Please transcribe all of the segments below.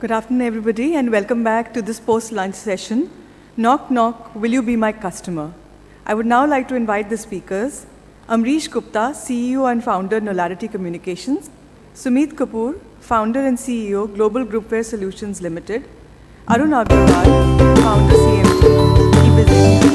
Good afternoon, everybody, and welcome back to this post-lunch session. Knock, knock, will you be my customer? I would now like to invite the speakers, Ambarish Gupta, CEO and founder, Knowlarity Communications, Sumeet Kapur, founder and CEO, Global Groupware Solutions Limited, Arun Agrawal, founder, CMT, Ebizindia.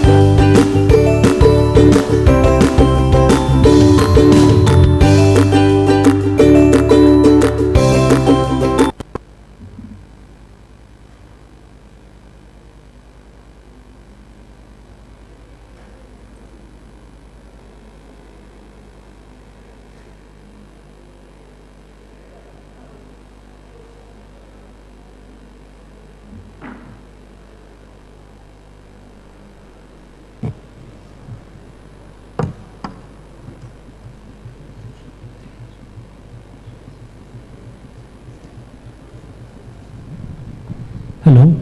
Hello.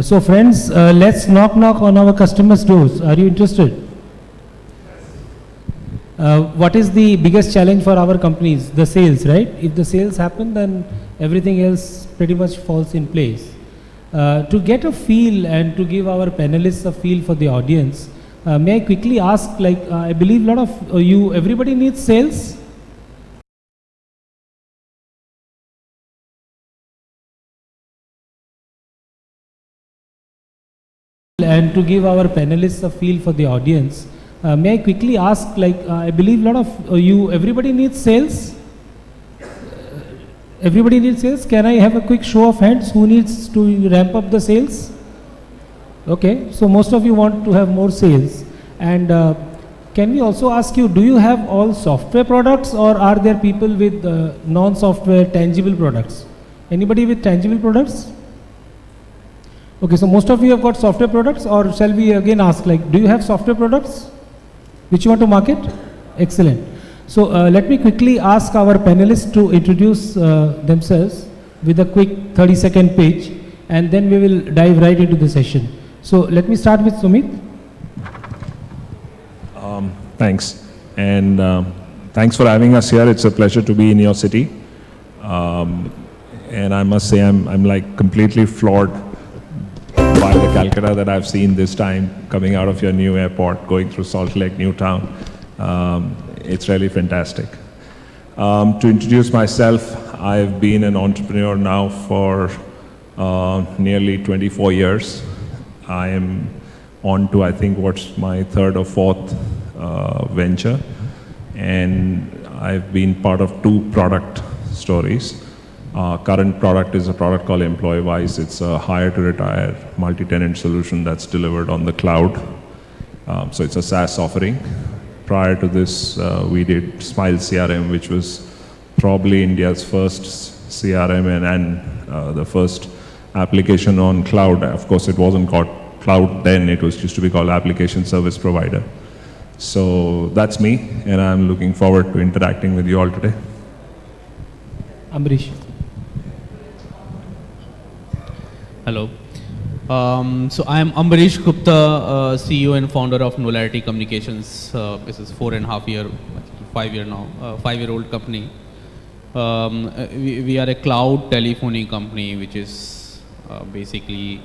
So friends, let's knock on our customers' doors. Are you interested? What is the biggest challenge for our companies? The sales, right? If the sales happen, then everything else pretty much falls in place. To get a feel and to give our panelists a feel for the audience, may I quickly ask, I believe a lot of you, everybody needs sales? And to give our panelists a feel for the audience, may I quickly ask, I believe a lot of you, everybody needs sales? Everybody needs sales? Can I have a quick show of hands? Who needs to ramp up the sales? Okay, so most of you want to have more sales. And can we also ask you, do you have all software products, or are there people with non-software tangible products? Anybody with tangible products? Okay, so most of you have got software products, or shall we again ask, do you have software products which you want to market? Excellent. So let me quickly ask our panelists to introduce themselves with a quick 30-second pitch, and then we will dive right into the session. So let me start with Sumeet. Thanks, and thanks for having us here. It's a pleasure to be in your city, and I must say I'm like completely floored by the Calcutta that I've seen this time, coming out of your new airport, going through Salt Lake, New Town. It's really fantastic. To introduce myself, I've been an entrepreneur now for nearly 24 years. I am on to, I think, what's my third or fourth venture. And I've been part of 2 product stories. Current product is a product called EmployeeWise. It's a hire-to-retire multi-tenant solution that's delivered on the cloud. So it's a SaaS offering. Prior to this, we did Smile CRM, which was probably India's first CRM and the first application on cloud. Of course, it wasn't called cloud then. It was used to be called application service provider. So that's me, and I'm looking forward to interacting with you all today. Ambarish. Hello. So I am Ambarish Gupta, CEO and founder of Knowlarity Communications. This is 4.5 year, 5 year now, 5-year-old company. We are a cloud telephony company, which is basically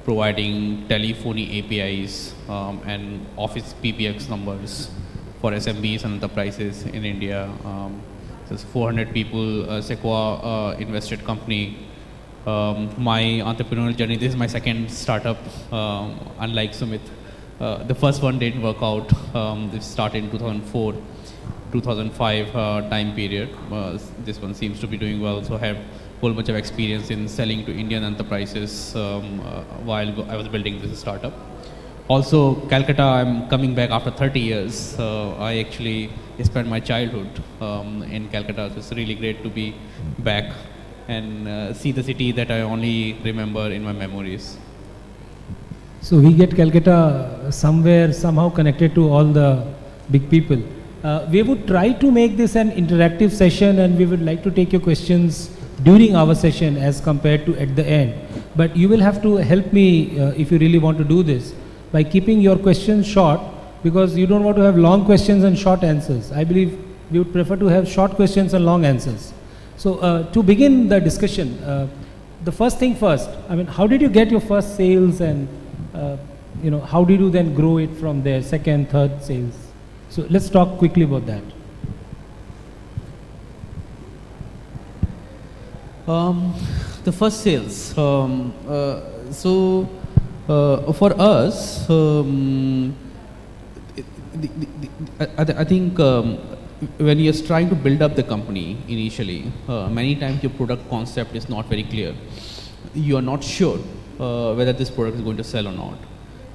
providing telephony APIs and Office PBX numbers for SMBs and enterprises in India. So it's 400 people, Sequoia invested company. My entrepreneurial journey, this is my second startup, unlike Sumeet. The first one didn't work out. This started in 2004, 2005 time period. This one seems to be doing well, so I have a whole bunch of experience in selling to Indian enterprises while I was building this startup. Also, Calcutta, I'm coming back after 30 years. I actually spent my childhood in Calcutta, so it's really great to be back and see the city that I only remember in my memories. So we get Calcutta somewhere, somehow connected to all the big people. We would try to make this an interactive session, and we would like to take your questions during our session as compared to at the end. But you will have to help me if you really want to do this by keeping your questions short, because you don't want to have long questions and short answers. I believe we would prefer to have short questions and long answers. So to begin the discussion, the first thing first, I mean, how did you get your first sales, and how did you then grow it from there, second, third sales? So let's talk quickly about that. The first sales. For us, I think when you're trying to build up the company initially, many times your product concept is not very clear. You are not sure whether this product is going to sell or not,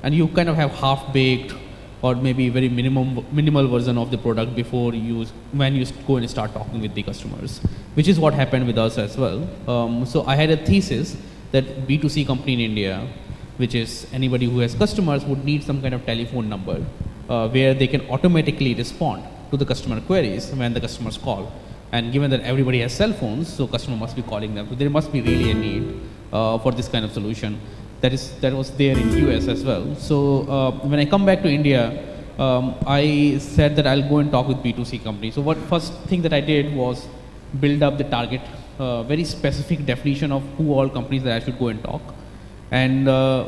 and you kind of have half-baked or maybe very minimal version of the product when you go and start talking with the customers, which is what happened with us as well. So I had a thesis that B2C company in India, which is anybody who has customers, would need some kind of telephone number where they can automatically respond to the customer queries when the customers call. And given that everybody has cell phones, so customer must be calling them. So there must be really a need for this kind of solution. That was there in US as well. So when I come back to India, I said that I'll go and talk with B2C companies. So what first thing that I did was build up the target, very specific definition of who all companies that I should go and talk. And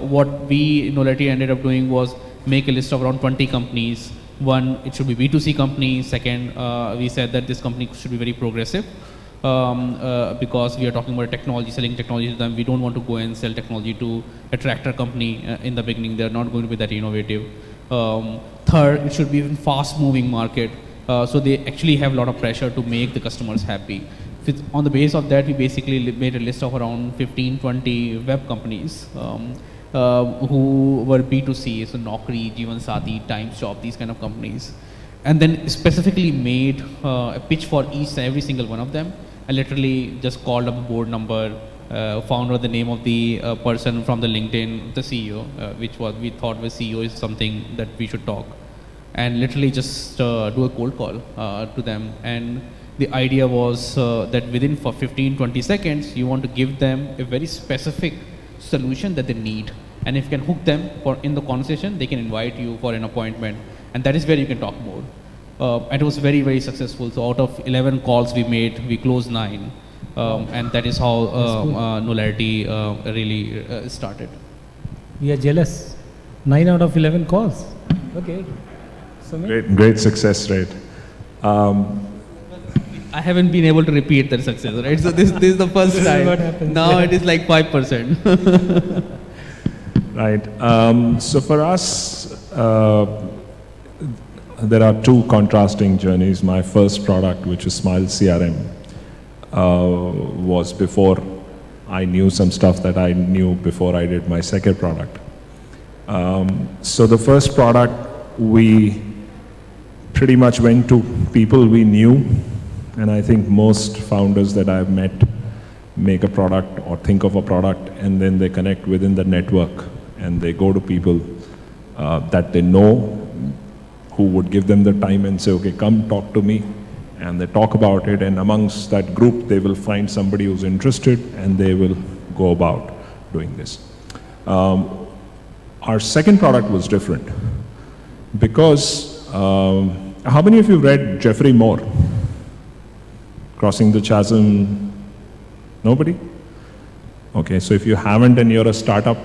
what we, Knowlarity, ended up doing was make a list of around 20 companies. One, it should be B2C company. Second, we said that this company should be very progressive because we are talking about technology, selling technology to them. We don't want to go and sell technology to a tractor company in the beginning. They're not going to be that innovative. Third, it should be a fast-moving market. So they actually have a lot of pressure to make the customers happy. On the base of that, we basically made a list of around 15, 20 web companies who were B2C, so Naukri, Jeevan Saathi, Times Job, these kind of companies. And then specifically made a pitch for every single one of them. I literally just called up a board number, found out the name of the person from the LinkedIn, the CEO, which we thought was CEO is something that we should talk. And literally just do a cold call to them. And the idea was that within for 15-20 seconds, you want to give them a very specific solution that they need. And if you can hook them in the conversation, they can invite you for an appointment. And that is where you can talk more. And it was very, very successful. So out of 11 calls we made, we closed 9. And that is how Knowlarity really started. We are jealous. 9 out of 11 calls. Okay. Sumeet? Great success rate. I haven't been able to repeat that success, right? So this is the first time. What happens. Now it is like 5%. Right. So for us, there are two contrasting journeys. My first product, which is Smile CRM, was before I knew some stuff that I knew before I did my second product. So the first product, we pretty much went to people we knew. And I think most founders that I've met make a product or think of a product, and then they connect within the network and they go to people that they know who would give them the time and say, okay, come talk to me. And they talk about it, and amongst that group, they will find somebody who's interested and they will go about doing this. Our second product was different because how many of you read Jeffrey Moore? Crossing the Chasm? Nobody? Okay, so if you haven't and you're a startup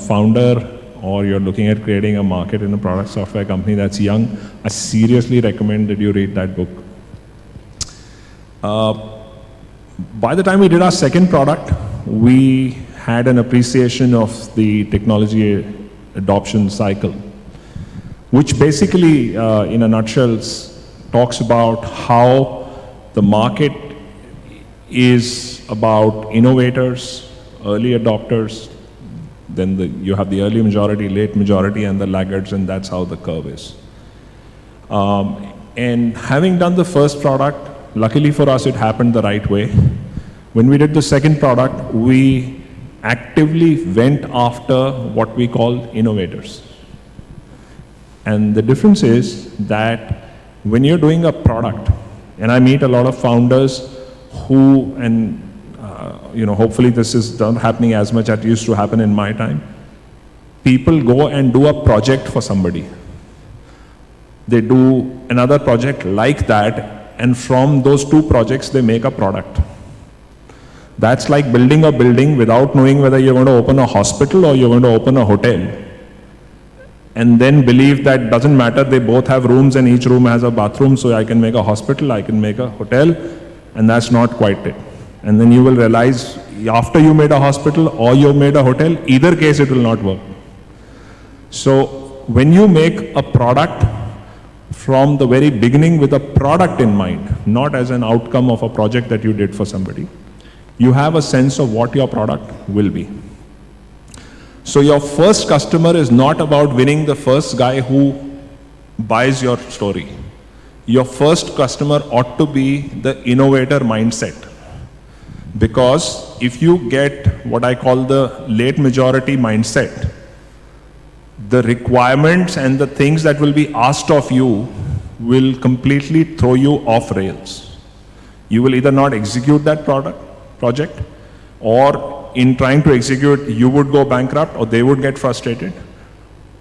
founder or you're looking at creating a market in a product software company that's young, I seriously recommend that you read that book. By the time we did our second product, we had an appreciation of the technology adoption cycle, which basically, in a nutshell, talks about how the market is about innovators, early adopters, then you have the early majority, late majority, and the laggards, and that's how the curve is. And having done the first product, luckily for us, it happened the right way. When we did the second product, we actively went after what we call innovators. And the difference is that when you're doing a product, and I meet a lot of founders who, and hopefully this is not happening as much as it used to happen in my time. People go and do a project for somebody. They do another project like that, and from those two projects, they make a product. That's like building a building without knowing whether you're going to open a hospital or you're going to open a hotel. And then believe that doesn't matter, they both have rooms and each room has a bathroom, so I can make a hospital, I can make a hotel, and that's not quite it. And then you will realize after you made a hospital or you made a hotel, either case it will not work. So when you make a product from the very beginning with a product in mind, not as an outcome of a project that you did for somebody, you have a sense of what your product will be. So your first customer is not about winning the first guy who buys your story. Your first customer ought to be the innovator mindset. Because if you get what I call the late majority mindset, the requirements and the things that will be asked of you will completely throw you off rails. You will either not execute that project, or in trying to execute, you would go bankrupt, or they would get frustrated,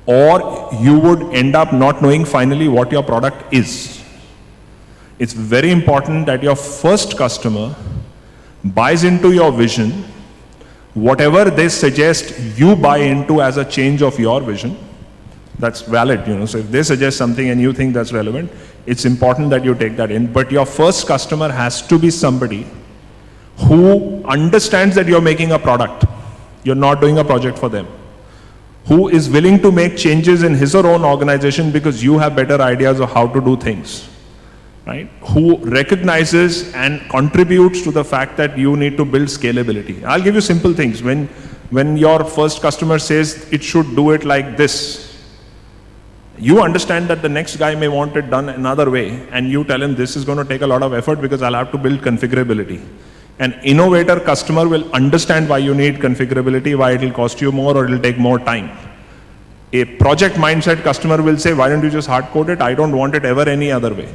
or you would end up not knowing finally what your product is. It's very important that your first customer buys into your vision. Whatever they suggest, you buy into as a change of your vision. That's valid, So if they suggest something and you think that's relevant, it's important that you take that in. But your first customer has to be somebody who understands that you're making a product. You're not doing a project for them. Who is willing to make changes in his or own organization because you have better ideas of how to do things. Right? Who recognizes and contributes to the fact that you need to build scalability. I'll give you simple things. When your first customer says it should do it like this, you understand that the next guy may want it done another way, and you tell him this is going to take a lot of effort because I'll have to build configurability. An innovator customer will understand why you need configurability, why it will cost you more or it will take more time. A project mindset customer will say, why don't you just hard code it? I don't want it ever any other way.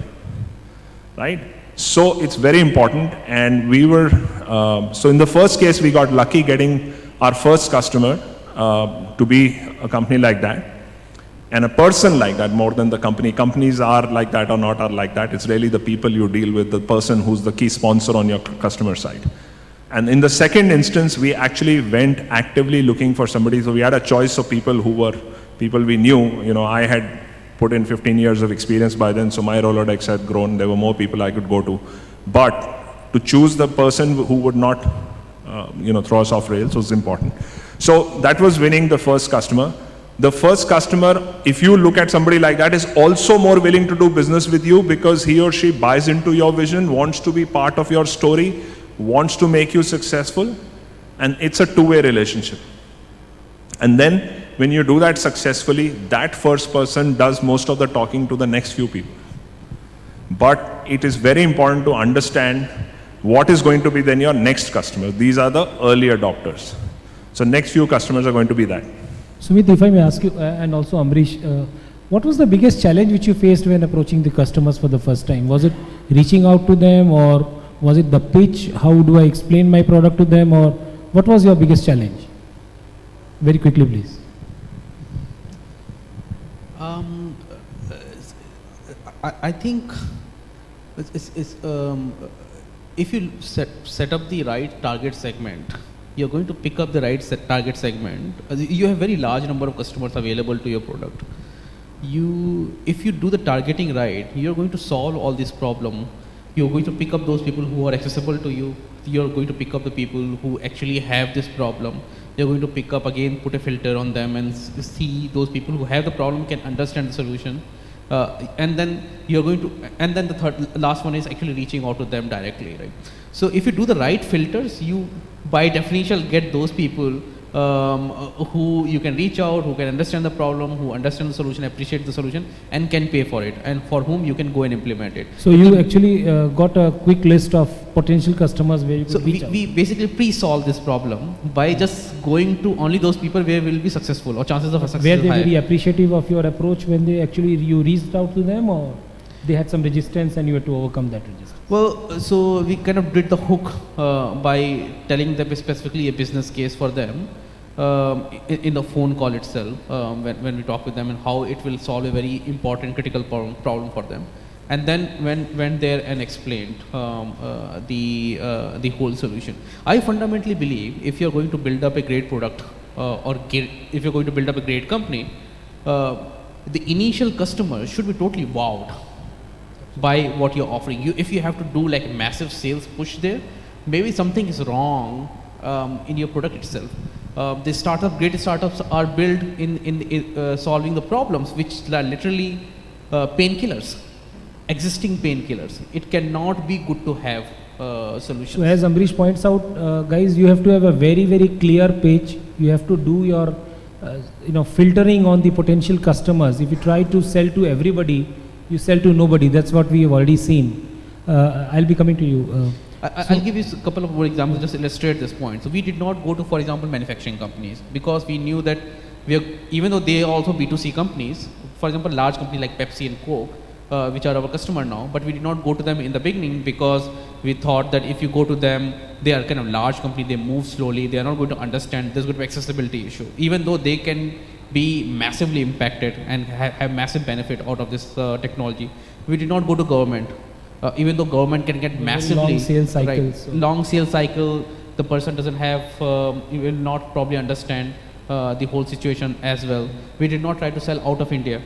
Right? So it's very important, and we were, so in the first case we got lucky getting our first customer to be a company like that, and a person like that more than the company. Companies are like that or not are like that. It's really the people you deal with, the person who's the key sponsor on your customer side. And in the second instance, we actually went actively looking for somebody. So we had a choice of people who were people we knew. I had put in 15 years of experience by then, so my Rolodex had grown. There were more people I could go to. But to choose the person who would not, throw us off rails was important. So that was winning the first customer. The first customer, if you look at somebody like that, is also more willing to do business with you because he or she buys into your vision, wants to be part of your story, wants to make you successful, and it's a two-way relationship. And then when you do that successfully, that first person does most of the talking to the next few people. But it is very important to understand what is going to be then your next customer. These are the early adopters. So next few customers are going to be that. Sumeet, if I may ask you, and also Ambarish, what was the biggest challenge which you faced when approaching the customers for the first time? Was it reaching out to them, or was it the pitch? How do I explain my product to them, or what was your biggest challenge? Very quickly, please. I think if you set up the right target segment, you're going to pick up the right target segment. You have very large number of customers available to your product. If you do the targeting right, you're going to solve all this problem. You're going to pick up those people who are accessible to you. You're going to pick up the people who actually have this problem. You're going to pick up again, put a filter on them and see those people who have the problem can understand the solution. And then you're going to, and then the last one is actually reaching out to them directly, right? So if you do the right filters, you by definition get those people who you can reach out, who can understand the problem, who understand the solution, appreciate the solution, and can pay for it, and for whom you can go and implement it. So you actually got a quick list of potential customers where you could reach out. We basically pre-solve this problem by just going to only those people where we will be successful, or chances of a success were they higher. very appreciative of your approach when they actually you reached out to them, or they had some resistance and you had to overcome that resistance? Well, so we kind of did the hook by telling them specifically a business case for them in the phone call itself when we talk with them, and how it will solve a very important critical problem for them. and then went there and explained the whole solution. I fundamentally believe if you're going to build up a great product if you're going to build up a great company, the initial customer should be totally wowed by what you're offering. If you have to do like a massive sales push there, maybe something is wrong in your product itself. Great startups are built in solving the problems which are literally painkillers, existing painkillers. It cannot be good to have solutions. So as Ambarish points out, guys, you have to have a very, very clear pitch. You have to do your filtering on the potential customers. If you try to sell to everybody, you sell to nobody. That's what we have already seen. I'll be coming to you. I'll give you a couple of more examples just to illustrate this point. So we did not go to, for example, manufacturing companies because we knew that even though they are also B2C companies, for example, large companies like Pepsi and Coke, which are our customer now, but we did not go to them in the beginning because we thought that if you go to them, they are kind of large company, they move slowly, they are not going to understand, there's going to be accessibility issue. Even though they can be massively impacted and have massive benefit out of this technology, we did not go to government. Even though government can get massively long sales cycles. Right, so long sales cycle, the person doesn't have, he will not probably understand the whole situation as well. We did not try to sell out of India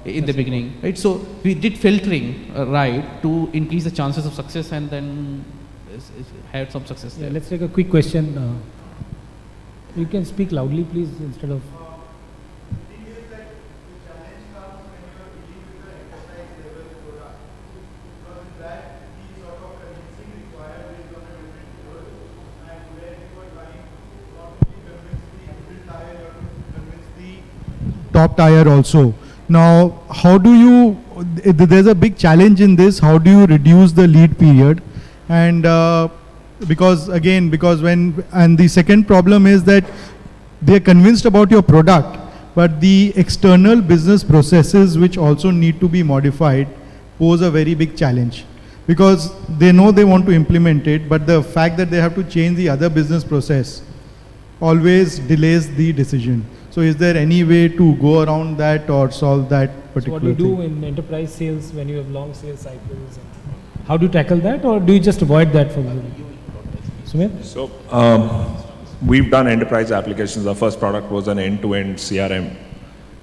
in the beginning, right? So we did filtering right to increase the chances of success, and then had some success there. Let's take a quick question. You can speak loudly, please, instead of. Top tier also. Now, how do you, there's a big challenge in this, how do you reduce the lead period? And because the second problem is that they're convinced about your product, but the external business processes which also need to be modified pose a very big challenge. Because they know they want to implement it, but the fact that they have to change the other business process always delays the decision. So is there any way to go around that or solve that particular So what do you do in enterprise sales when you have long sales cycles? How do you tackle that, or do you just avoid that for them? Sumeet? So we've done enterprise applications. Our first product was an end-to-end CRM.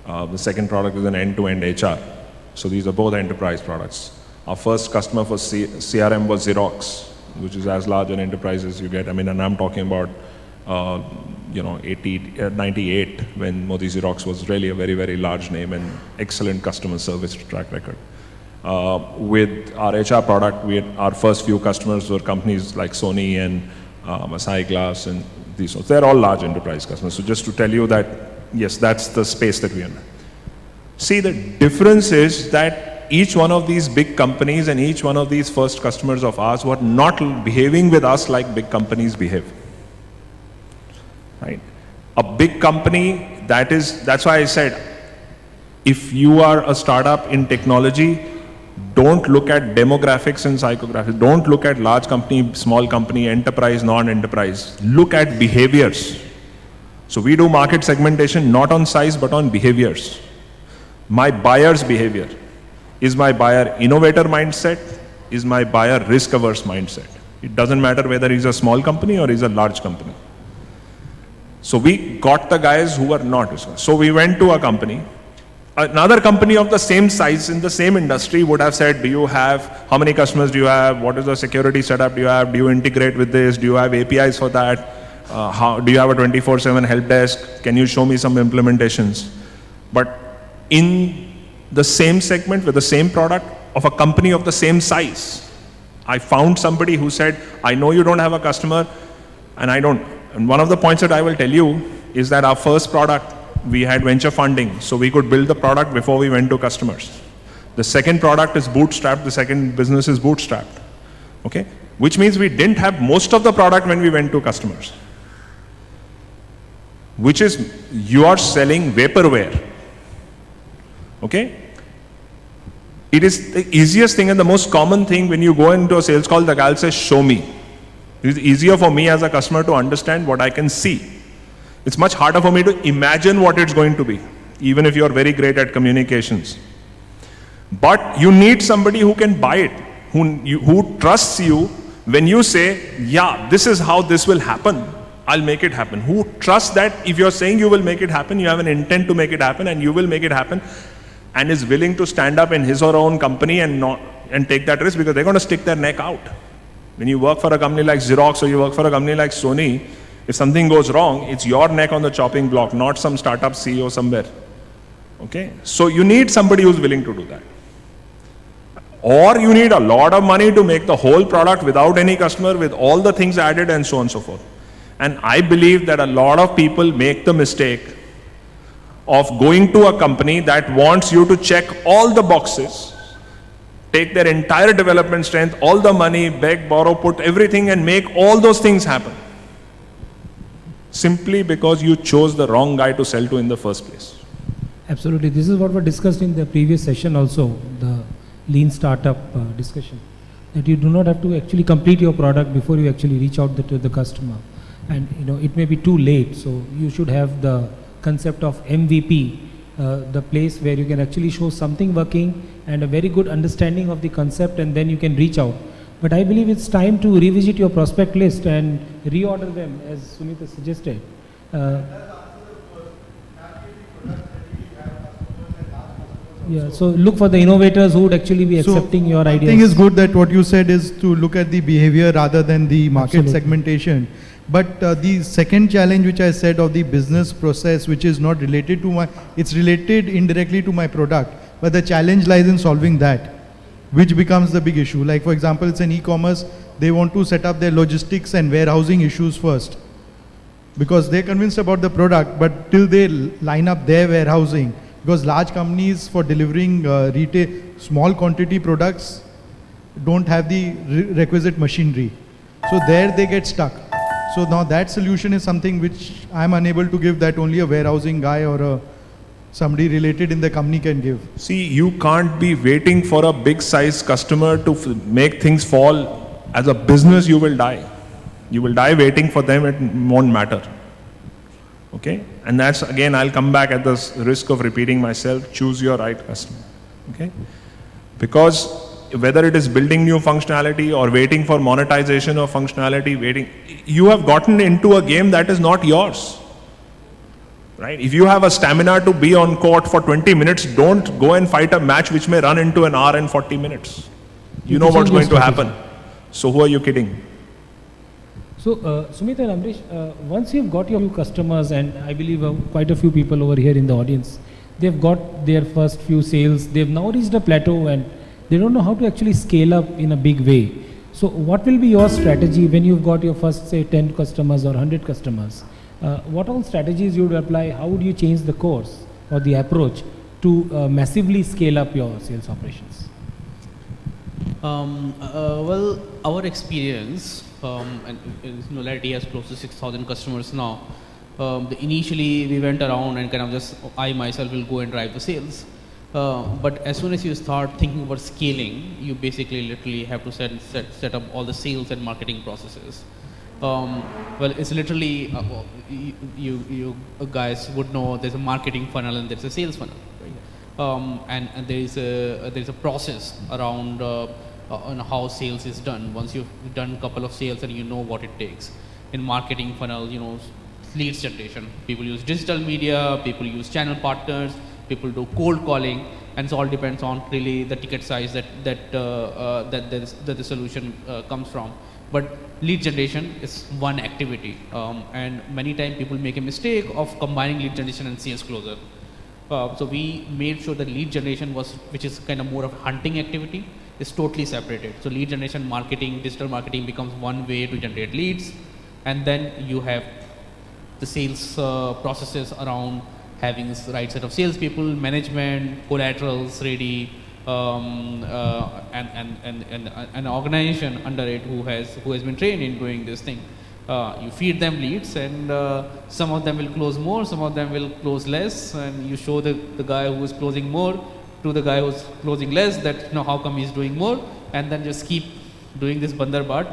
The second product is an end-to-end HR. So these are both enterprise products. Our first customer for CRM was Xerox, which is as large an enterprise as you get. I mean, and I'm talking about 98, when Modi Xerox was really a very, very large name and excellent customer service track record. With our HR product, our first few customers were companies like Sony and Masai Glass and these. So they're all large enterprise customers. So just to tell you that, yes, that's the space that we are in. See, the difference is that each one of these big companies and each one of these first customers of ours were not behaving with us like big companies behave. Right? A big company, that's why I said, if you are a startup in technology, don't look at demographics and psychographics. Don't look at large company, small company, enterprise, non-enterprise. Look at behaviors. So we do market segmentation not on size but on behaviors. My buyer's behavior. Is my buyer innovator mindset? Is my buyer risk-averse mindset? It doesn't matter whether he's a small company or he's a large company. So we got the guys who were not. So we went to a company. Another company of the same size in the same industry would have said, how many customers do you have? What is the security setup do you have? Do you integrate with this? Do you have APIs for that? Do you have a 24/7 help desk? Can you show me some implementations? But in the same segment with the same product of a company of the same size, I found somebody who said, I know you don't have a customer and I don't. And one of the points that I will tell you is that our first product, we had venture funding, so we could build the product before we went to customers. The second product is bootstrapped, the second business is bootstrapped. Okay? Which means we didn't have most of the product when we went to customers. Which is, you are selling vaporware. Okay? It is the easiest thing and the most common thing when you go into a sales call, the guy says, show me. It is easier for me as a customer to understand what I can see. It's much harder for me to imagine what it's going to be, even if you're very great at communications. But you need somebody who can buy it, who trusts you when you say, yeah, this is how this will happen, I'll make it happen. Who trusts that if you're saying you will make it happen, you have an intent to make it happen and you will make it happen, and is willing to stand up in his or her own company and take that risk, because they're going to stick their neck out. When you work for a company like Xerox or you work for a company like Sony, if something goes wrong, it's your neck on the chopping block, not some startup CEO somewhere. Okay? So you need somebody who's willing to do that. Or you need a lot of money to make the whole product without any customer, with all the things added and so on and so forth. And I believe that a lot of people make the mistake of going to a company that wants you to check all the boxes, take their entire development strength, all the money, beg, borrow, put everything and make all those things happen. Simply because you chose the wrong guy to sell to in the first place. Absolutely. This is what we discussed in the previous session also, the lean startup discussion. That you do not have to actually complete your product before you actually reach out to the customer. And it may be too late, so you should have the concept of MVP, the place where you can actually show something working and a very good understanding of the concept, and then you can reach out. But I believe it's time to revisit your prospect list and reorder them, as Sumeet has suggested. Yeah, so look for the innovators who would actually be accepting your ideas. I think it's good that what you said is to look at the behavior rather than the market Absolutely. segmentation. But the second challenge which I said of the business process, which is not related to it's related indirectly to my product, but the challenge lies in solving that, which becomes the big issue. Like for example, it's an e-commerce, they want to set up their logistics and warehousing issues first, because they're convinced about the product, but till they line up their warehousing, because large companies for delivering retail small quantity products don't have the requisite machinery. So there they get stuck. So now that solution is something which I'm unable to give, that only a warehousing guy or somebody related in the company can give. See, you can't be waiting for a big size customer to make things fall. As a business, you will die. You will die waiting for them, it won't matter. Okay? And that's, again, I'll come back at the risk of repeating myself, choose your right customer. Okay? Because whether it is building new functionality or waiting for monetization of functionality, you have gotten into a game that is not yours. Right? If you have a stamina to be on court for 20 minutes, don't go and fight a match which may run into an hour and 40 minutes. You know what's going to happen. So who are you kidding? So, Sumeet and Ambarish, once you've got your customers, and I believe quite a few people over here in the audience, they've got their first few sales, they've now reached a plateau and they don't know how to actually scale up in a big way. So what will be your strategy when you've got your first, say, 10 customers or 100 customers? What all strategies you would apply? How would you change the course or the approach to massively scale up your sales operations? Well, our experience, and Knowlarity has close to 6,000 customers now. Initially, we went around and kind of just, I myself will go and drive the sales. But as soon as you start thinking about scaling, you basically literally have to set up all the sales and marketing processes. Well, it's literally, you guys would know there's a marketing funnel and there's a sales funnel. Right? And there's a process around on how sales is done. Once you've done a couple of sales and you know what it takes. In marketing funnel, leads generation. People use digital media, people use channel partners, people do cold calling, and it all depends on really the ticket size that the solution comes from. But lead generation is one activity, and many times people make a mistake of combining lead generation and sales closer. So we made sure that lead generation which is kind of more of hunting activity, is totally separated. So lead generation marketing, digital marketing becomes one way to generate leads, and then you have the sales processes around having the right set of salespeople, management, collaterals ready, and an organization under it who has been trained in doing this thing. You feed them leads, and some of them will close more, some of them will close less, and you show the guy who is closing more to the guy who's closing less that how come he's doing more, and then just keep doing this bandar baat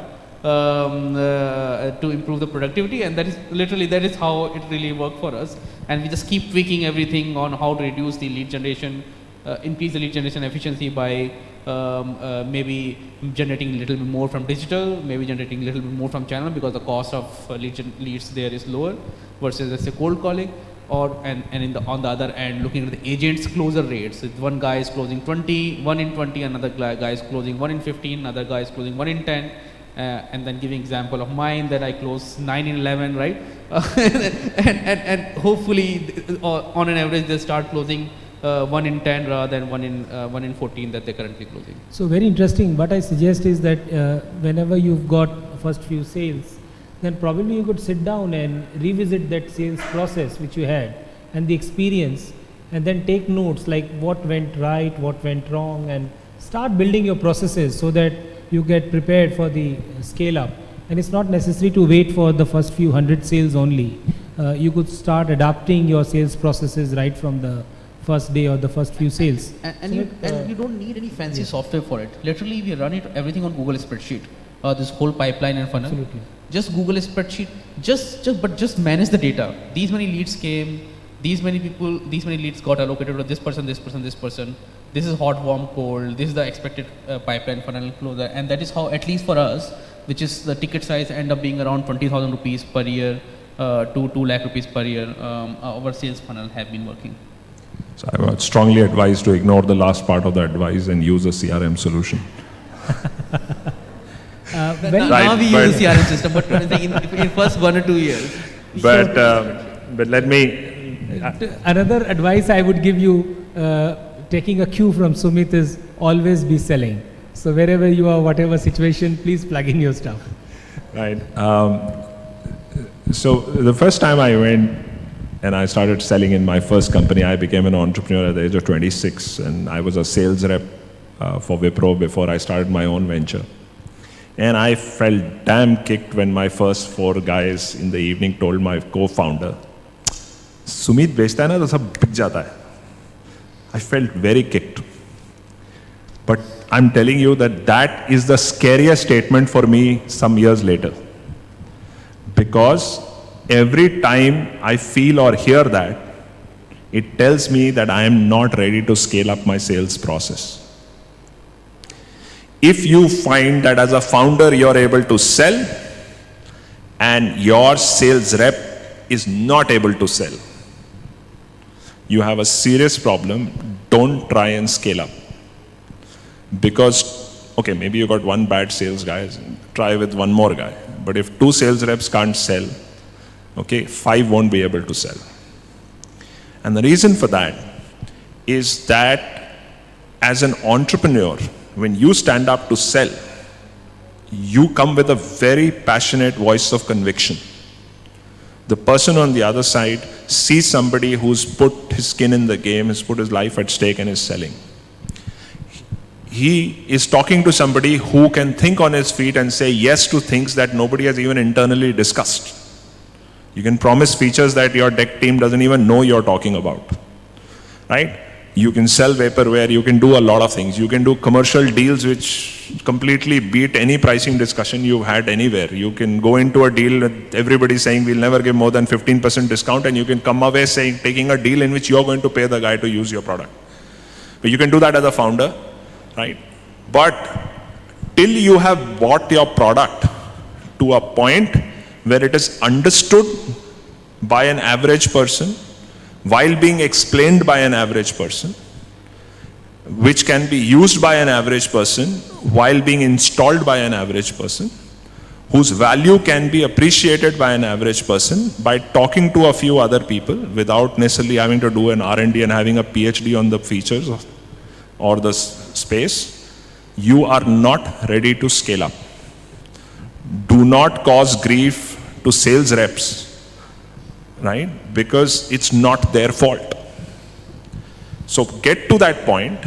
to improve the productivity, and that is how it really worked for us. And we just keep tweaking everything on how to reduce the lead generation increase the lead generation efficiency by maybe generating a little bit more from digital, maybe generating a little bit more from channel because the cost of leads there is lower versus let's say cold calling. Or and on the other end, looking at the agents' closure rates. If one guy is closing 20, 1 in 20, another guy is closing 1 in 15, another guy is closing 1 in 10, and then giving example of mine that I close 9 in 11, right? and hopefully, on an average, they start closing 1 in 10 rather than 1 in 14 that they're currently closing. So very interesting. What I suggest is that whenever you've got first few sales, then probably you could sit down and revisit that sales process which you had and the experience, and then take notes like what went right, what went wrong, and start building your processes so that you get prepared for the scale up. And it's not necessary to wait for the first few 100 sales only. You could start adapting your sales processes right from the first day or the first few sales. And you don't need any fancy software for it. Literally, we run everything on Google spreadsheet. This whole pipeline and funnel. Absolutely. Just Google spreadsheet. Just manage the data. These many leads came. These many people. These many leads got allocated to this person, this person, this person. This is hot, warm, cold. This is the expected pipeline funnel closer, and that is how, at least for us, which is the ticket size end up being around 20,000 rupees per year to 2 lakh rupees per year. Our sales funnel have been working. So I would strongly advise to ignore the last part of the advice and use a CRM solution. Now we use a CRM system, but in first 1 or 2 years. But let me. Another advice I would give you, taking a cue from Sumeet, is always be selling. So wherever you are, whatever situation, please plug in your stuff. Right. So the first time I went and I started selling in my first company, I became an entrepreneur at the age of 26, and I was a sales rep for Wipro before I started my own venture. And I felt damn kicked when my first 4 guys in the evening told my co-founder, Sumeet बेचता है ना तो सब बिक जाता है. I felt very kicked. But I'm telling you that is the scariest statement for me some years later. Because every time I feel or hear that, it tells me that I am not ready to scale up my sales process. If you find that as a founder you're able to sell and your sales rep is not able to sell, you have a serious problem. Don't try and scale up. Because, okay, maybe you got 1 bad sales guy, try with 1 more guy. But if 2 sales reps can't sell, okay, 5 won't be able to sell. And the reason for that is that as an entrepreneur, when you stand up to sell, you come with a very passionate voice of conviction. The person on the other side sees somebody who's put his skin in the game, has put his life at stake and is selling. He is talking to somebody who can think on his feet and say yes to things that nobody has even internally discussed. You can promise features that your tech team doesn't even know you're talking about, right? You can sell vaporware, you can do a lot of things. You can do commercial deals which completely beat any pricing discussion you've had anywhere. You can go into a deal with everybody saying we'll never give more than 15% discount, and you can come away saying, taking a deal in which you're going to pay the guy to use your product. But you can do that as a founder, right? But till you have bought your product to a point where it is understood by an average person, while being explained by an average person, which can be used by an average person, while being installed by an average person, whose value can be appreciated by an average person by talking to a few other people without necessarily having to do an R&D and having a PhD on the features or the space, you are not ready to scale up. Do not cause grief to sales reps, right? Because it's not their fault. So get to that point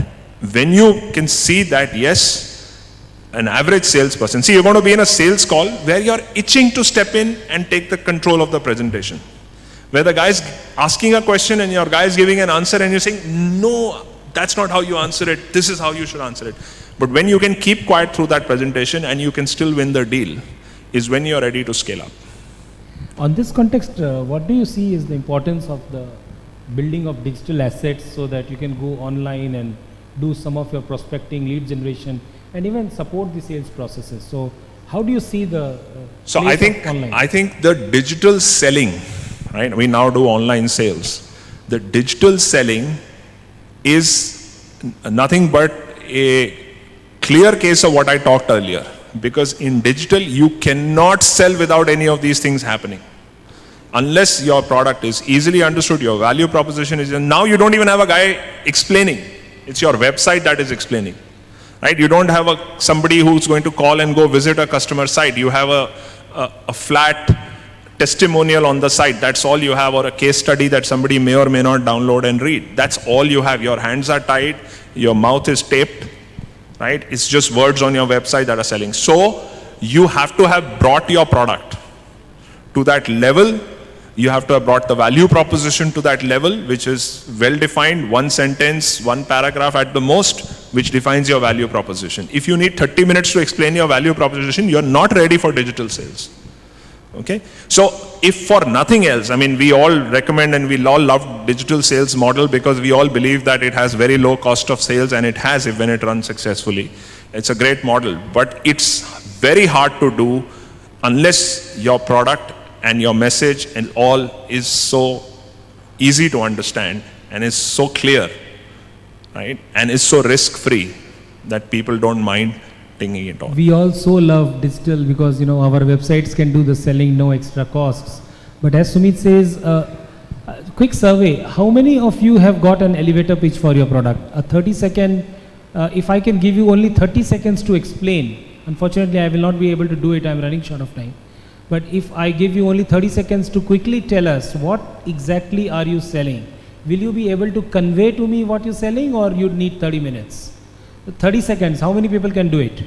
when you can see that, yes, an average salesperson, see, you're going to be in a sales call where you're itching to step in and take the control of the presentation. Where the guy's asking a question and your guy's giving an answer and you're saying, no, that's not how you answer it. This is how you should answer it. But when you can keep quiet through that presentation and you can still win the deal is when you're ready to scale up. On this context, what do you see is the importance of the building of digital assets so that you can go online and do some of your prospecting, lead generation, and even support the sales processes. So how do you see the So place I of think online? I think the digital selling, right? We now do online sales. The digital selling is nothing but a clear case of what I talked earlier. Because in digital, you cannot sell without any of these things happening. Unless your product is easily understood, your value proposition is, and now you don't even have a guy explaining. It's your website that is explaining, right? You don't have somebody who's going to call and go visit a customer site. You have a flat testimonial on the site. That's all you have, or a case study that somebody may or may not download and read. That's all you have. Your hands are tied, your mouth is taped, right? It's just words on your website that are selling. So you have to have brought your product to that level. You have to have brought the value proposition to that level, which is well defined, one sentence, one paragraph at the most, which defines your value proposition. If you need 30 minutes to explain your value proposition, you're not ready for digital sales. Okay? So if for nothing else, I mean, we all recommend and we all love digital sales model because we all believe that it has very low cost of sales, and it has if when it runs successfully. It's a great model, but it's very hard to do unless your product and your message and all is so easy to understand and is so clear, right? And is so risk-free that people don't mind taking it on. We also love digital because, you know, our websites can do the selling, no extra costs. But as Sumeet says, quick survey, how many of you have got an elevator pitch for your product? A 30-second, if I can give you only 30 seconds to explain, unfortunately I will not be able to do it, I'm running short of time. But if I give you only 30 seconds to quickly tell us what exactly are you selling, will you be able to convey to me what you're selling, or you'd need 30 minutes? 30 seconds, how many people can do it?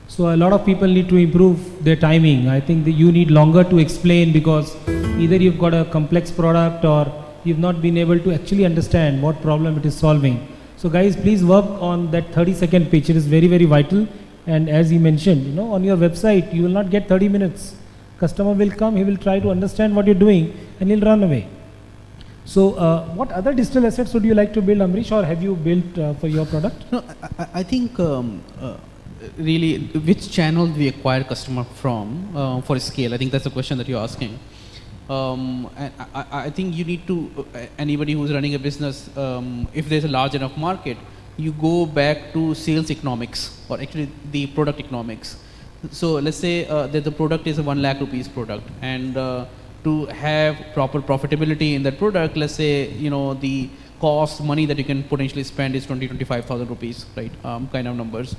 So a lot of people need to improve their timing. I think that you need longer to explain because either you've got a complex product or you've not been able to actually understand what problem it is solving. So guys, please work on that 30-second pitch. It is very, very vital. And as he mentioned, you know, on your website, you will not get 30 minutes. Customer will come, he will try to understand what you're doing, and he'll run away. So, what other digital assets would you like to build, Ambarish, or have you built for your product? No, I think really which channel we acquire customer from for scale. I think that's the question that you're asking. And I think you need to, anybody who's running a business, if there's a large enough market, you go back to sales economics, or actually the product economics. So let's say that the product is a 1 lakh rupees product, and to have proper profitability in that product, let's say, you know, the cost money that you can potentially spend is 25,000 rupees, right? Kind of numbers.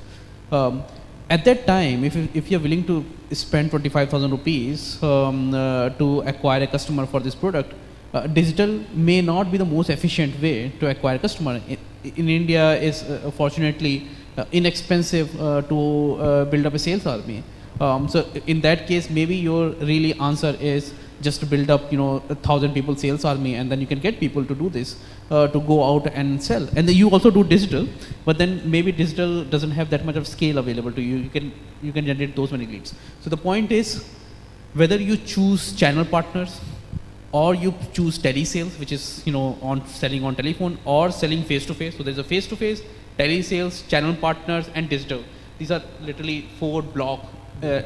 At that time, if you're willing to spend 25,000 rupees to acquire a customer for this product, digital may not be the most efficient way to acquire a customer. In India, is fortunately inexpensive to build up a sales army. So in that case, maybe your really answer is just to build up, you know, 1,000 people sales army, and then you can get people to do this, to go out and sell. And then you also do digital, but then maybe digital doesn't have that much of scale available to you. You can generate those many leads. So the point is, whether you choose channel partners, or you choose tele-sales, which is, you know, on selling on telephone, or selling face-to-face. So there's a face-to-face, tele-sales, channel partners, and digital. These are literally 4 block,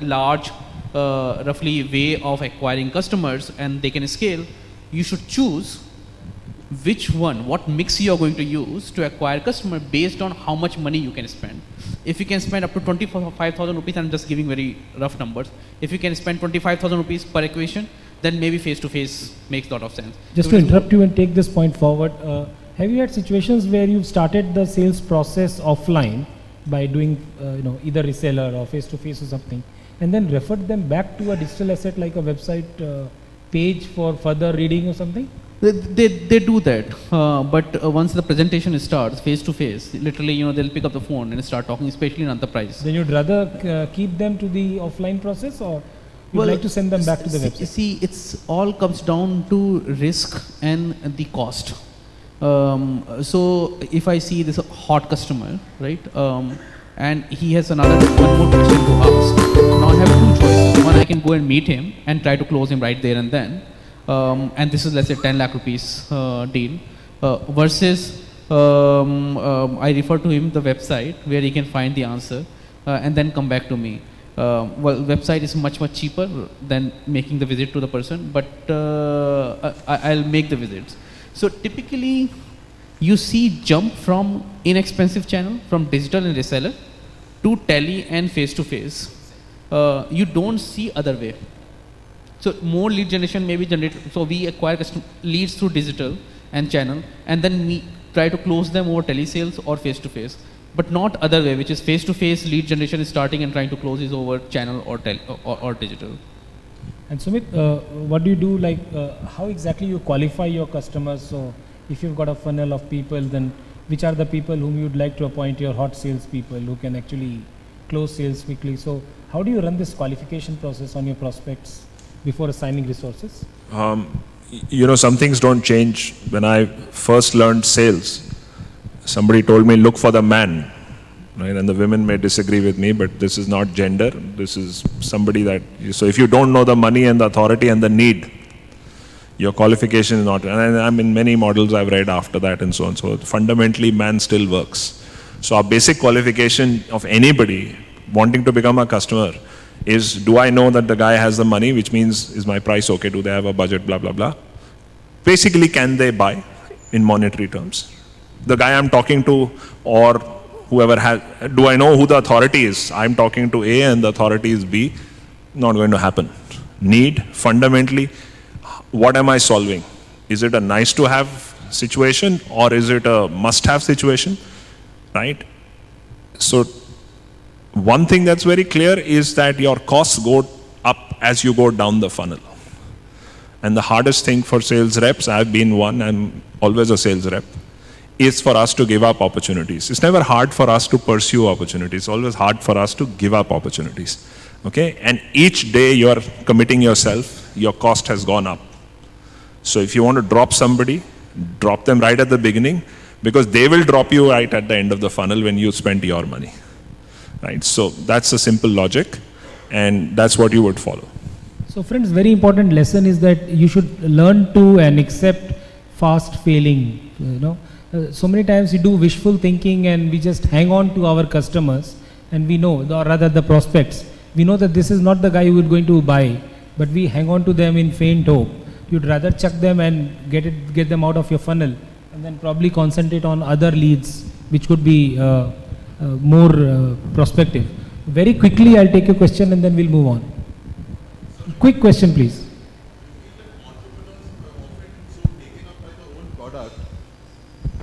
large, roughly way of acquiring customers, and they can scale. You should choose which one, what mix you are going to use to acquire customer based on how much money you can spend. If you can spend up to 25,000 rupees, I'm just giving very rough numbers. If you can spend 25,000 rupees per acquisition, then maybe face-to-face makes a lot of sense. Just to interrupt you and take this point forward, have you had situations where you've started the sales process offline by doing, you know, either reseller or face-to-face or something, and then referred them back to a digital asset like a website page for further reading or something? They do that, but once the presentation starts face-to-face, literally, you know, they'll pick up the phone and start talking, especially in enterprise. Then you'd rather keep them to the offline process, or you'd like to send them back to the website? See, it's all comes down to risk and the cost. So if I see this hot customer, right, and he has one more question to ask. Now I have 2 choices. One, I can go and meet him and try to close him right there and then. and this is let's say 10 lakh rupees deal, versus I refer to him the website where he can find the answer and then come back to me. Well, website is much cheaper than making the visit to the person, but I'll make the visits. So typically, you see jump from inexpensive channel, from digital and reseller, to tele and face-to-face. You don't see other way. So more lead generation may be generated. So we acquire leads through digital and channel, and then we try to close them over telesales or face-to-face. But not other way, which is face-to-face lead generation is starting and trying to close is over channel or digital. And Sumeet, what do you do, like how exactly you qualify your customers? So if you've got a funnel of people, then which are the people whom you'd like to appoint your hot sales people who can actually close sales quickly? So how do you run this qualification process on your prospects before assigning resources? Some things don't change. When I first learned sales, somebody told me, look for the man, right? And the women may disagree with me, but this is not gender. This is somebody that, so if you don't know the money and the authority and the need, your qualification is not, and I'm in many models I've read after that and so on. So fundamentally, man still works. So our basic qualification of anybody wanting to become a customer is, do I know that the guy has the money, which means, is my price okay? Do they have a budget, blah, blah, blah. Basically, can they buy in monetary terms? The guy I'm talking to or whoever has, do I know who the authority is? I'm talking to A and the authority is B. Not going to happen. Need, fundamentally, what am I solving? Is it a nice to have situation or is it a must have situation, right? So one thing that's very clear is that your costs go up as you go down the funnel. And the hardest thing for sales reps, I've been one, I'm always a sales rep, is for us to give up opportunities. It's never hard for us to pursue opportunities. It's always hard for us to give up opportunities. Okay? And each day you're committing yourself, your cost has gone up. So if you want to drop somebody, drop them right at the beginning, because they will drop you right at the end of the funnel when you spend your money. Right? So that's a simple logic, and that's what you would follow. So friends, very important lesson is that you should learn to and accept fast failing. So many times we do wishful thinking and we just hang on to our customers, and we know, or rather the prospects, we know that this is not the guy who is going to buy, but we hang on to them in faint hope. You'd rather chuck them and get them out of your funnel, and then probably concentrate on other leads which could be more prospective. Very quickly I'll take a question and then we'll move on. Quick question please.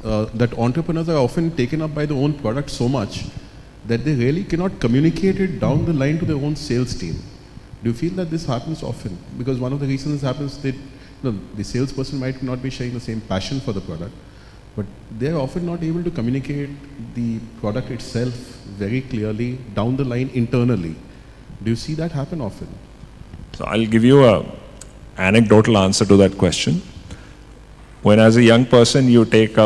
That entrepreneurs are often taken up by their own product so much that they really cannot communicate it down the line to their own sales team. Do you feel that this happens often? Because one of the reasons it happens, the salesperson might not be sharing the same passion for the product, but they're often not able to communicate the product itself very clearly down the line internally. Do you see that happen often? So I'll give you an anecdotal answer to that question. When as a young person you take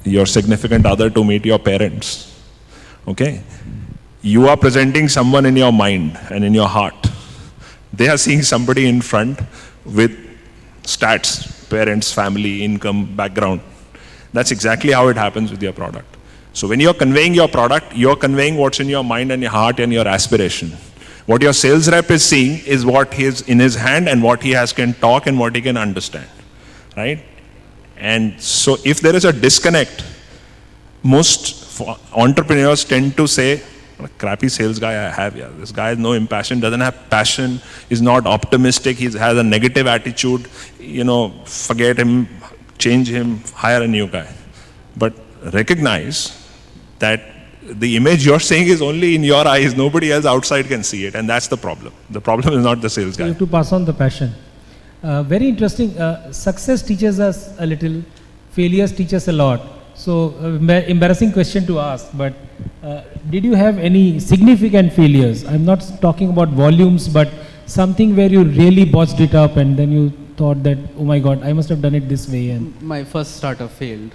your significant other to meet your parents, okay? You are presenting someone in your mind and in your heart. They are seeing somebody in front with stats, parents, family, income, background. That's exactly how it happens with your product. So when you're conveying your product, you're conveying what's in your mind and your heart and your aspiration. What your sales rep is seeing is what is in his hand and what he can talk and what he can understand, right? And so if there is a disconnect, most entrepreneurs tend to say, what a crappy sales guy I have here. This guy has no passion, doesn't have passion, is not optimistic, he has a negative attitude, forget him, change him, hire a new guy. But recognize that the image you're saying is only in your eyes, nobody else outside can see it, and that's the problem. The problem is not the sales guy. You have to pass on the passion. Very interesting. Success teaches us a little, failures teach us a lot. So, embarrassing question to ask, but did you have any significant failures? I'm not talking about volumes, but something where you really botched it up and then you thought that, oh my God, I must have done it this way. And my first startup failed.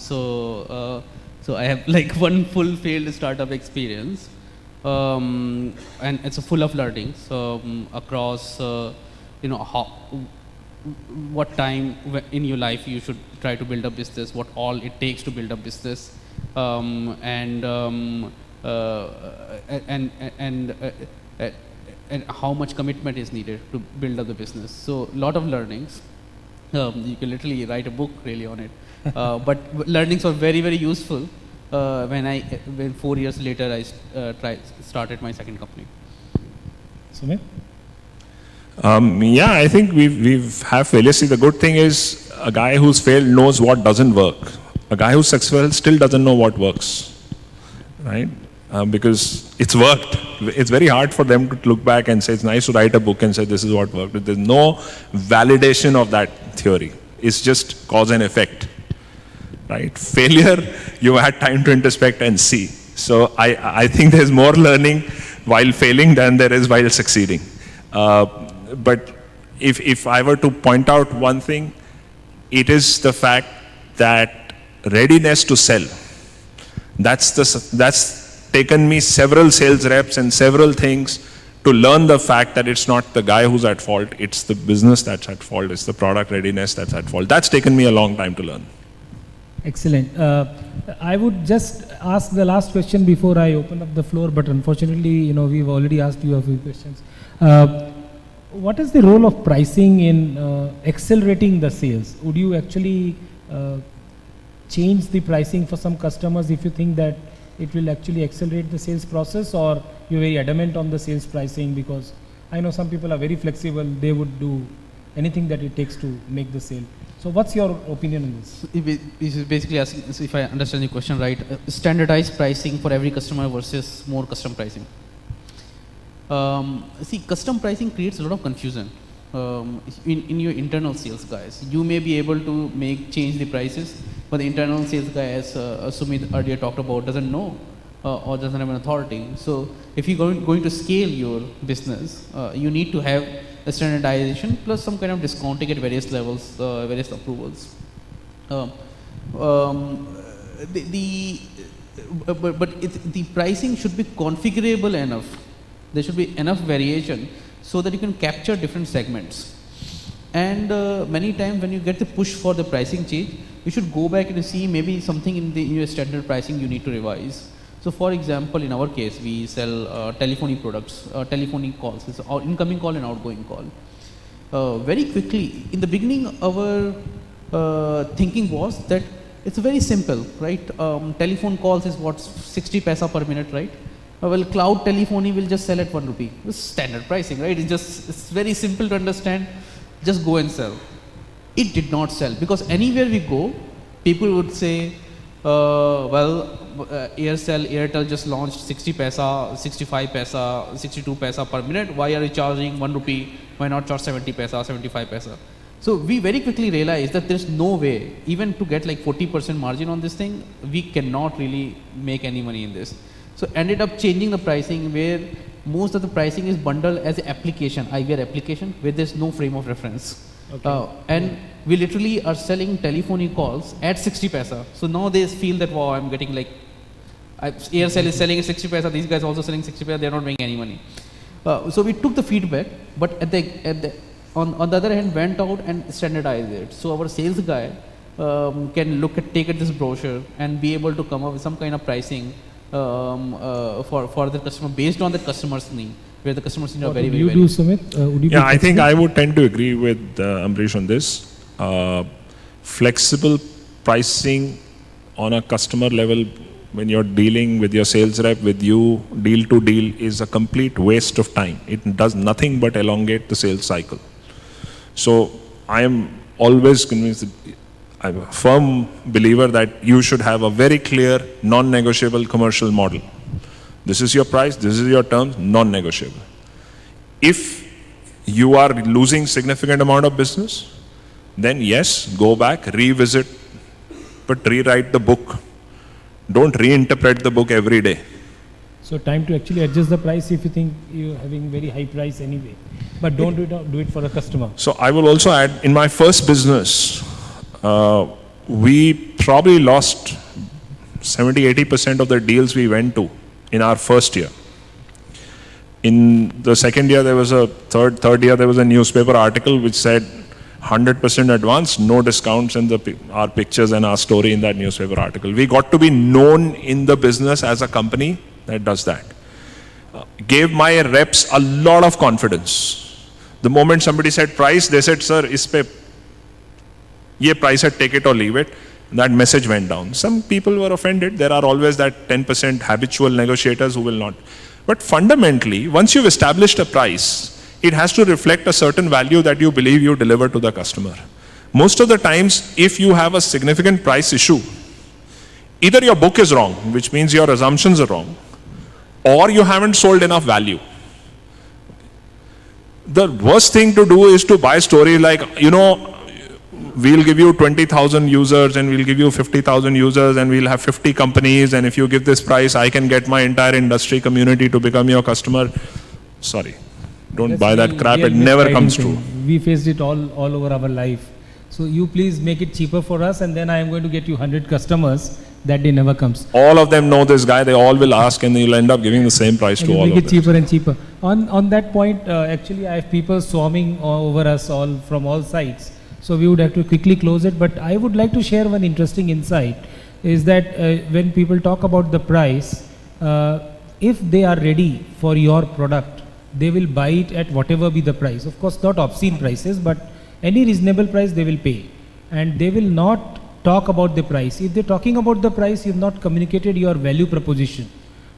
So I have like one full failed startup experience, and it's full of learnings across what time in your life you should try to build a business, what all it takes to build a business, and how much commitment is needed to build up the business. So a lot of learnings. You can literally write a book really on it. But learnings were very, very useful when 4 years later I started my second company. Sumeet? Yeah, I think we've have failures. See, the good thing is a guy who's failed knows what doesn't work. A guy who's successful still doesn't know what works, right? Because it's worked. It's very hard for them to look back and say, it's nice to write a book and say, this is what worked. But there's no validation of that theory. It's just cause and effect, right? Failure, you had time to introspect and see. So I think there's more learning while failing than there is while succeeding. But if I were to point out one thing, it is the fact that readiness to sell. That's taken me several sales reps and several things to learn the fact that it's not the guy who's at fault, it's the business that's at fault, it's the product readiness that's at fault. That's taken me a long time to learn. Excellent. I would just ask the last question before I open up the floor, but unfortunately, we've already asked you a few questions. What is the role of pricing in accelerating the sales? Would you actually change the pricing for some customers if you think that it will actually accelerate the sales process, or you're very adamant on the sales pricing? Because I know some people are very flexible, they would do anything that it takes to make the sale. So what's your opinion on this? This is basically asking, if I understand the question right, standardized pricing for every customer versus more custom pricing. See, custom pricing creates a lot of confusion in your internal sales guys. You may be able to change the prices, but the internal sales guy, as Sumeet earlier talked about, doesn't know or doesn't have an authority. So if you're going to scale your business, you need to have a standardization plus some kind of discounting at various levels, various approvals. The pricing should be configurable enough. There should be enough variation so that you can capture different segments. And many times when you get the push for the pricing change, you should go back and see maybe something in your standard pricing you need to revise. So for example, in our case, we sell telephony products, telephony calls, it's incoming call and outgoing call. Very quickly, in the beginning, our thinking was that it's very simple, right? Telephone calls is what, 60 paisa per minute, right? Well, cloud telephony will just sell at 1 rupee. It's standard pricing, right? It's very simple to understand. Just go and sell. It did not sell because anywhere we go, people would say, Airtel just launched 60 paisa, 65 paisa, 62 paisa per minute. Why are you charging 1 rupee? Why not charge 70 paisa, 75 paisa? So we very quickly realized that there's no way, even to get like 40% margin on this thing, we cannot really make any money in this. So ended up changing the pricing where most of the pricing is bundled as an application, IVR application, where there's no frame of reference. Okay. And we literally are selling telephony calls at 60 paisa. So now they feel that, wow, I'm getting like, Aircel is selling at 60 paisa, these guys also selling 60 paisa, they're not making any money. So we took the feedback, but on the other hand, went out and standardized it. So our sales guy can take at this brochure and be able to come up with some kind of pricing for the customer based on the customer's need, where the customer's needs are very, very, very. Would you do, Sumeet? Yeah, I think I would tend to agree with Ambarish on this. Flexible pricing on a customer level when you're dealing with your sales rep, with you, deal to deal, is a complete waste of time. It does nothing but elongate the sales cycle. So I am always convinced that I'm a firm believer that you should have a very clear, non-negotiable commercial model. This is your price, this is your terms, non-negotiable. If you are losing significant amount of business, then yes, go back, revisit, but rewrite the book. Don't reinterpret the book every day. So time to actually adjust the price if you think you're having very high price anyway. But don't do it for a customer. So I will also add, in my first business, we probably lost 70-80% of the deals we went to in our first year. In the second year, there was a third year, there was a newspaper article which said 100% advance, no discounts, and our pictures and our story in that newspaper article. We got to be known in the business as a company that does that. Gave my reps a lot of confidence. The moment somebody said price, they said, sir, ye price hai, take it or leave it. That message went down. Some people were offended. There are always that 10% habitual negotiators who will not. But fundamentally, once you've established a price, it has to reflect a certain value that you believe you deliver to the customer. Most of the times, if you have a significant price issue, either your book is wrong, which means your assumptions are wrong, or you haven't sold enough value. The worst thing to do is to buy stories like, we'll give you 20,000 users and we'll give you 50,000 users and we'll have 50 companies, and if you give this price, I can get my entire industry community to become your customer. Sorry, don't buy that crap. It never comes true. We faced it all over our life. So you please make it cheaper for us, and then I am going to get you 100 customers. That day never comes. All of them know this guy. They all will ask, and you'll end up giving the same price to all of them. Make it cheaper and cheaper. On that point, actually, I have people swarming over us all from all sides. So we would have to quickly close it. But I would like to share one interesting insight. Is that when people talk about the price, if they are ready for your product, they will buy it at whatever be the price. Of course, not obscene prices, but any reasonable price they will pay. And they will not talk about the price. If they're talking about the price, you've not communicated your value proposition,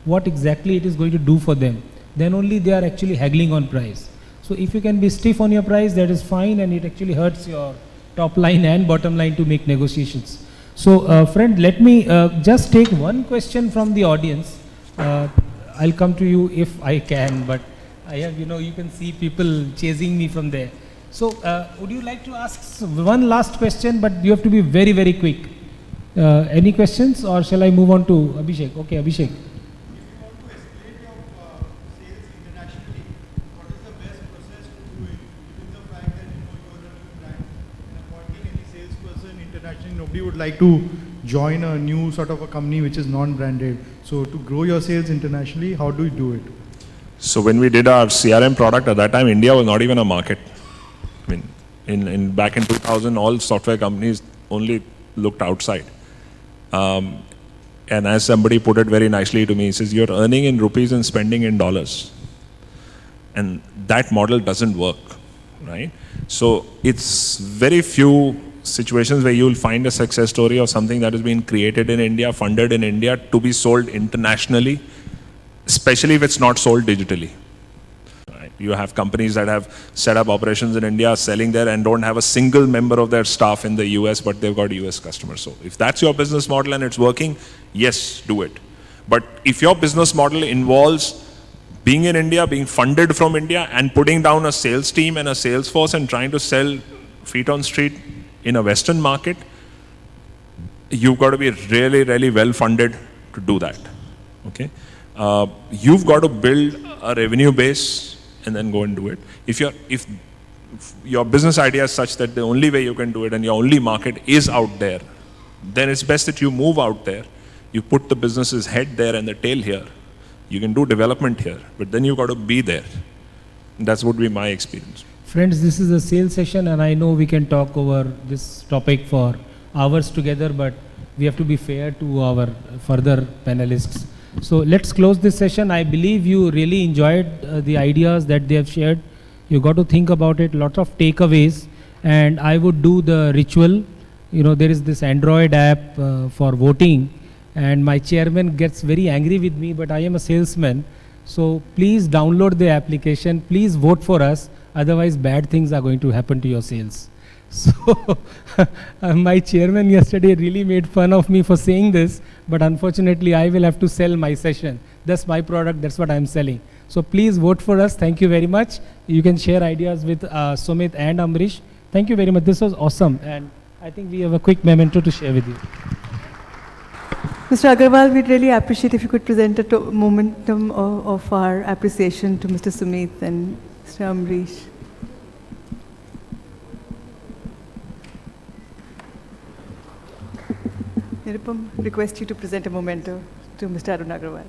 what exactly it is going to do for them. Then only they are actually haggling on price. So if you can be stiff on your price, that is fine, and it actually hurts your top line and bottom line to make negotiations. So friend, let me just take one question from the audience. I'll come to you if I can, but I have, you can see people chasing me from there. So would you like to ask one last question, but you have to be very, very quick. Any questions, or shall I move on to Abhishek? Okay, Abhishek. Nobody would like to join a new sort of a company which is non-branded. So to grow your sales internationally, how do you do it? So when we did our CRM product, at that time, India was not even a market. I mean, back in 2000, all software companies only looked outside. And as somebody put it very nicely to me, he says, you're earning in rupees and spending in dollars. And that model doesn't work, right? So it's very few situations where you'll find a success story of something that has been created in India, funded in India, to be sold internationally, especially if it's not sold digitally. Right? You have companies that have set up operations in India, selling there, and don't have a single member of their staff in the US, but they've got US customers. So if that's your business model and it's working, yes, do it. But if your business model involves being in India, being funded from India, and putting down a sales team and a sales force and trying to sell feet on street in a Western market, you've got to be really, really well funded to do that. Okay, you've got to build a revenue base and then go and do it. If your business idea is such that the only way you can do it and your only market is out there, then it's best that you move out there. You put the business's head there and the tail here. You can do development here, but then you've got to be there. That's what would be my experience. Friends, this is a sales session, and I know we can talk over this topic for hours together, but we have to be fair to our further panelists. So let's close this session. I believe you really enjoyed the ideas that they have shared. You got to think about it, lots of takeaways, and I would do the ritual. There is this Android app for voting, and my chairman gets very angry with me, but I am a salesman. So please download the application, please vote for us. Otherwise, bad things are going to happen to your sales. So, my chairman yesterday really made fun of me for saying this, but unfortunately, I will have to sell my session. That's my product, that's what I'm selling. So, please vote for us. Thank you very much. You can share ideas with Sumeet and Ambarish. Thank you very much. This was awesome. And I think we have a quick memento to share with you. Mr. Agrawal, we'd really appreciate if you could present a momentum of our appreciation to Mr. Sumeet and Mr. Ambarish. Nirupam, request you to present a memento to Mr. Arun Agrawal.